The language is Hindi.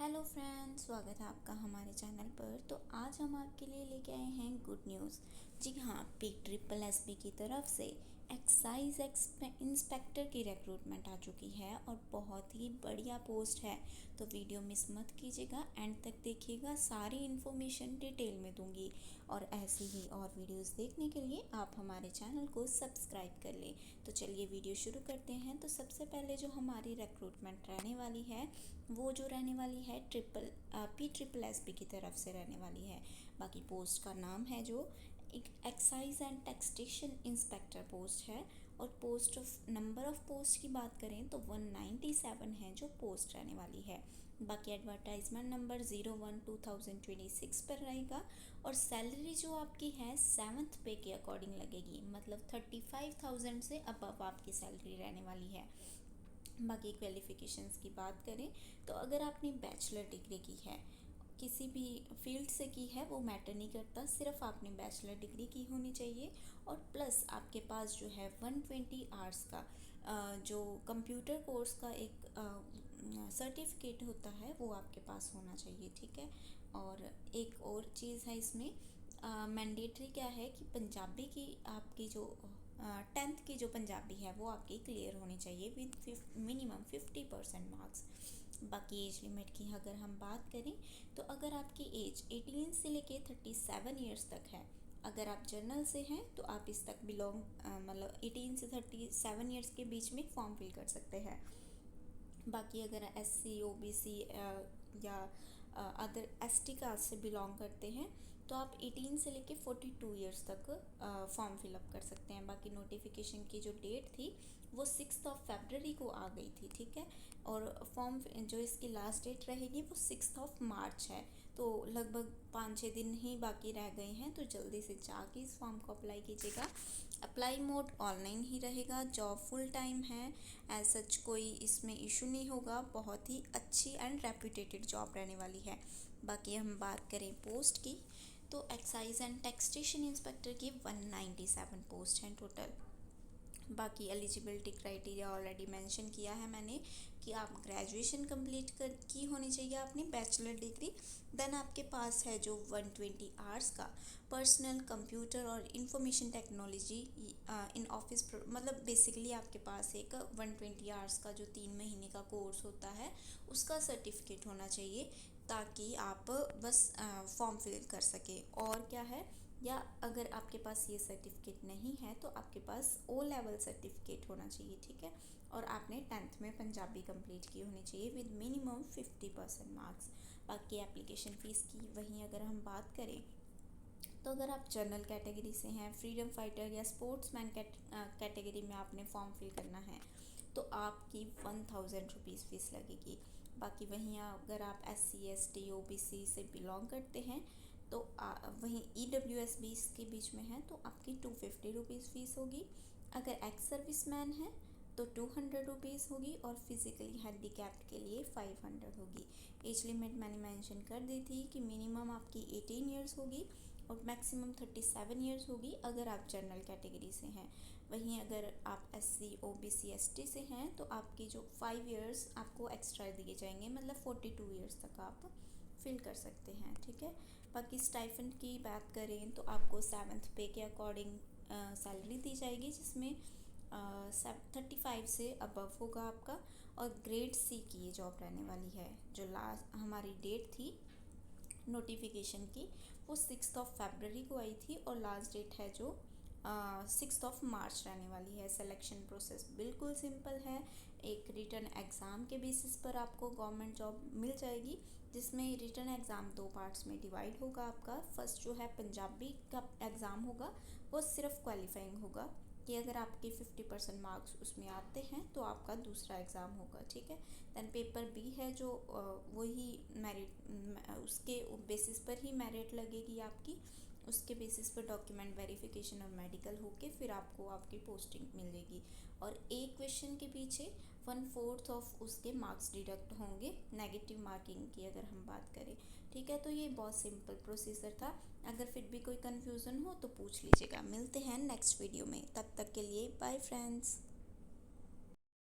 हेलो फ्रेंड्स, स्वागत है आपका हमारे चैनल पर। तो आज हम आपके लिए लेके आए हैं गुड न्यूज़। जी हाँ, PEEP की तरफ से एक्साइज इंस्पेक्टर की रिक्रूटमेंट आ चुकी है और बहुत ही बढ़िया पोस्ट है। तो वीडियो मिस मत कीजिएगा, एंड तक देखिएगा, सारी इन्फॉर्मेशन डिटेल में दूंगी। और ऐसी ही और वीडियोस देखने के लिए आप हमारे चैनल को सब्सक्राइब कर लें। तो चलिए वीडियो शुरू करते हैं। तो सबसे पहले जो हमारी रिक्रूटमेंट रहने वाली है वो जो रहने वाली है PSSB की तरफ से रहने वाली है। बाकी पोस्ट का नाम है जो एक excise and taxation inspector post है। और post of number of post की बात करें तो 197 है जो पोस्ट रहने वाली है। बाकी एडवर्टाइजमेंट नंबर 01/2026 पर रहेगा। और सैलरी जो आपकी है 7th पे के अकॉर्डिंग लगेगी, मतलब 35,000 से अबव आपकी सैलरी रहने वाली है। बाकी क्वालिफ़िकेशंस की बात करें तो अगर आपने बैचलर डिग्री की है, किसी भी फील्ड से की है, वो मैटर नहीं करता, सिर्फ आपने बैचलर डिग्री की होनी चाहिए। और प्लस आपके पास जो है 120 आवर्स का जो कंप्यूटर कोर्स का एक सर्टिफिकेट होता है वो आपके पास होना चाहिए, ठीक है। और एक और चीज़ है इसमें, मैंडेटरी क्या है कि पंजाबी की आपकी जो 10th की जो पंजाबी है वो आपकी क्लियर होनी चाहिए विद मिनिमम 50% मार्क्स। बाकी एज लिमिट की अगर हम बात करें तो अगर आपकी एज 18 से लेके 37 ईयर्स तक है, अगर आप जर्नल से हैं तो आप इस तक बिलोंग मतलब 18 से 37 ईयर्स के बीच में फॉर्म फिल कर सकते हैं। बाकी अगर SC OBC या अदर ST कास्ट से बिलोंग करते हैं तो आप 18 से लेके 42 ईयर्स तक फॉर्म फिलअप कर सकते हैं। बाकी नोटिफिकेशन की जो डेट थी वो 6 फरवरी को आ गई थी, ठीक है। और फॉर्म जो इसकी लास्ट डेट रहेगी वो 6 मार्च है। तो लगभग 5-6 दिन ही बाकी रह गए हैं, तो जल्दी से जाके इस फॉर्म को अप्लाई कीजिएगा। अप्लाई मोड ऑनलाइन ही रहेगा, जॉब फुल टाइम है, एज सच कोई इसमें इशू नहीं होगा, बहुत ही अच्छी एंड रेप्यूटेटेड जॉब रहने वाली है। बाकी हम बात करें पोस्ट की तो एक्साइज एंड टैक्सेशन इंस्पेक्टर की 197 पोस्ट हैं टोटल। बाकी एलिजिबिलिटी क्राइटेरिया ऑलरेडी मेंशन किया है मैंने कि आप ग्रेजुएशन कंप्लीट कर की होनी चाहिए अपनी बैचलर डिग्री। देन आपके पास है जो 120 आवर्स का पर्सनल कंप्यूटर और इंफॉर्मेशन टेक्नोलॉजी इन ऑफिस, मतलब बेसिकली आपके पास एक 120 आवर्स का जो 3 महीने का कोर्स होता है उसका सर्टिफिकेट होना चाहिए, ताकि आप बस फॉर्म फिल कर सके। और क्या है, या अगर आपके पास ये सर्टिफिकेट नहीं है तो आपके पास O लेवल सर्टिफिकेट होना चाहिए, ठीक है। और आपने 10th में पंजाबी कंप्लीट की होनी चाहिए विद मिनिमम 50% मार्क्स। बाकी एप्लीकेशन फ़ीस की वहीं अगर हम बात करें तो अगर आप जनरल कैटेगरी से हैं, फ्रीडम फाइटर या स्पोर्ट्समैन कैटेगरी में आपने फॉर्म फिल करना है तो आपकी 1000 रुपीज़ फ़ीस लगेगी। बाकी वहीं अगर आप SC ST OBC से बिलोंग करते हैं तो वहीं EWS के बीच में है तो आपकी 250 रुपीज़ फ़ीस होगी। अगर एक्स सर्विसमैन है तो 200 रुपीज़ होगी, और फिज़िकली हैंडीकैप्ड के लिए 500 होगी। एज लिमिट मैंने मेंशन कर दी थी कि मिनिमम आपकी 18 ईयर्स होगी और मैक्सिमम 37 ईयर्स होगी अगर आप जनरल कैटेगरी से हैं। वहीं अगर आप SC OBC ST से हैं तो आपकी जो 5 ईयर्स आपको एक्स्ट्रा दिए जाएंगे, मतलब 42 ईयर्स तक आप फिल कर सकते हैं, ठीक है। बाकी स्टाइफंड की बात करें तो आपको 7th पे के अकॉर्डिंग सैलरी दी जाएगी, जिसमें 35 से अबव होगा आपका। और ग्रेड C की ये जॉब रहने वाली है। जो लास्ट हमारी डेट थी नोटिफिकेशन की वो 6 फरवरी को आई थी, और लास्ट डेट है जो 6 मार्च रहने वाली है। सिलेक्शन प्रोसेस बिल्कुल सिंपल है, एक रिटर्न एग्ज़ाम के बेसिस पर आपको गवर्नमेंट जॉब मिल जाएगी, जिसमें रिटर्न एग्ज़ाम 2 पार्ट्स में डिवाइड होगा आपका। फर्स्ट जो है पंजाबी का एग्ज़ाम होगा, वो सिर्फ क्वालिफाइंग होगा कि अगर आपके 50% मार्क्स उसमें आते हैं तो आपका दूसरा एग्ज़ाम होगा, ठीक है। दैन पेपर B है जो वही मेरिट, उसके बेसिस पर ही मेरिट लगेगी आपकी, उसके बेसिस पर डॉक्यूमेंट वेरिफिकेशन और मेडिकल होके फिर आपको आपकी पोस्टिंग मिलेगी। और एक क्वेश्चन के पीछे 1/4 ऑफ उसके मार्क्स डिडक्ट होंगे, नेगेटिव मार्किंग की अगर हम बात करें, ठीक है। तो ये बहुत सिंपल प्रोसीजर था। अगर फिर भी कोई कन्फ्यूज़न हो तो पूछ लीजिएगा। मिलते हैं नेक्स्ट वीडियो में, तब तक के लिए बाय फ्रेंड्स।